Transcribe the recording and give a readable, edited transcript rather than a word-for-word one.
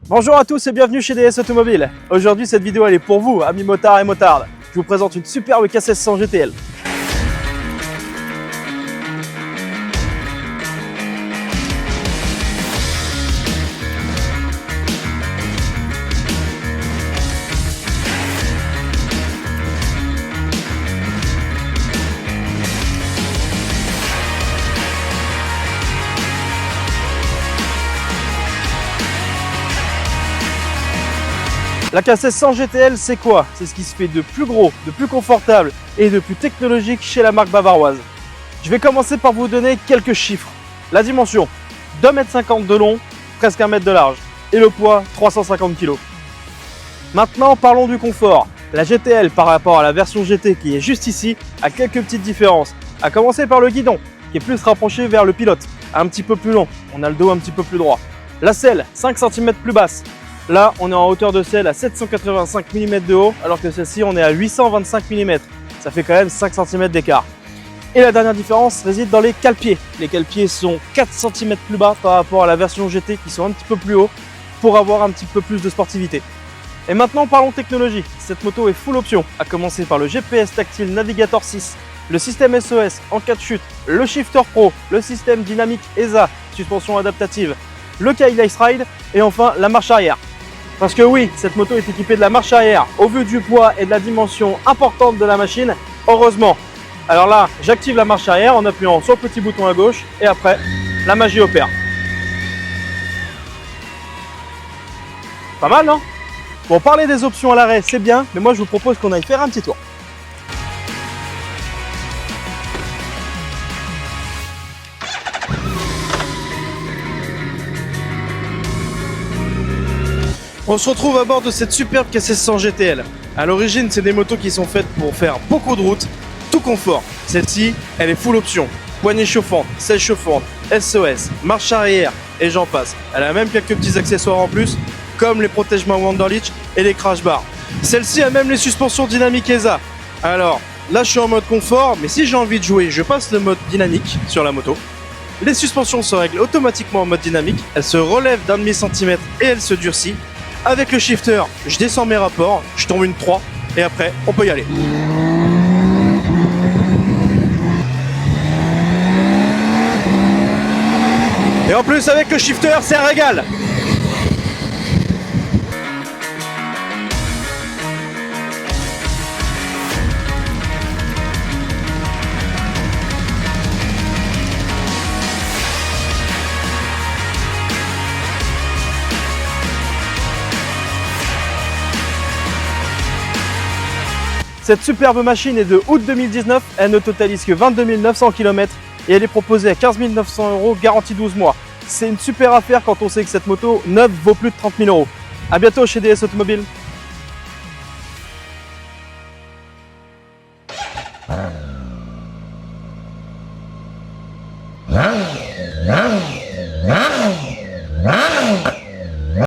Bonjour à tous et bienvenue chez DS Automobile. Aujourd'hui cette vidéo elle est pour vous, amis motards et motardes. Je vous présente une superbe K1600 GTL. La K1600 GTL, c'est quoi? C'est ce qui se fait de plus gros, de plus confortable et de plus technologique chez la marque bavaroise. Je vais commencer par vous donner quelques chiffres. La dimension, 2,50 m de long, presque 1 m de large. Et le poids, 350 kg. Maintenant, parlons du confort. La GTL par rapport à la version GT qui est juste ici, a quelques petites différences. À commencer par le guidon, qui est plus rapproché vers le pilote, un petit peu plus long. On a le dos un petit peu plus droit. La selle, 5 cm plus basse. Là, on est en hauteur de selle à 785 mm de haut, alors que celle-ci, on est à 825 mm. Ça fait quand même 5 cm d'écart. Et la dernière différence réside dans les cale-pieds. Les cale-pieds sont 4 cm plus bas par rapport à la version GT qui sont un petit peu plus hauts pour avoir un petit peu plus de sportivité. Et maintenant, parlons technologie. Cette moto est full option, à commencer par le GPS Tactile Navigator 6, le système SOS en cas de chute, le Shifter Pro, le système dynamique ESA, suspension adaptative, le Keyless Ride et enfin la marche arrière. Parce que oui, cette moto est équipée de la marche arrière au vu du poids et de la dimension importante de la machine, heureusement. Alors là, j'active la marche arrière en appuyant sur le petit bouton à gauche et après, la magie opère. Pas mal, non? Bon, parler des options à l'arrêt, c'est bien, mais moi je vous propose qu'on aille faire un petit tour. On se retrouve à bord de cette superbe K1600 GTL. A l'origine, c'est des motos qui sont faites pour faire beaucoup de routes, tout confort. Celle-ci, elle est full option. Poignée chauffante, selle chauffante, SOS, marche arrière et j'en passe. Elle a même quelques petits accessoires en plus, comme les protège-mains Wanderlich et les crash bars. Celle-ci a même les suspensions dynamiques ESA. Alors, là je suis en mode confort, mais si j'ai envie de jouer, je passe le mode dynamique sur la moto. Les suspensions se règlent automatiquement en mode dynamique, elles se relèvent d'un demi-centimètre et elles se durcissent. Avec le shifter, je descends mes rapports, je tombe une 3 et après, on peut y aller. Et en plus, avec le shifter, c'est un régal. Cette superbe machine est de août 2019, elle ne totalise que 22 900 km et elle est proposée à 15 900 €, garantie 12 mois. C'est une super affaire quand on sait que cette moto neuve vaut plus de 30 000 €. A bientôt chez DS Automobile. Ah.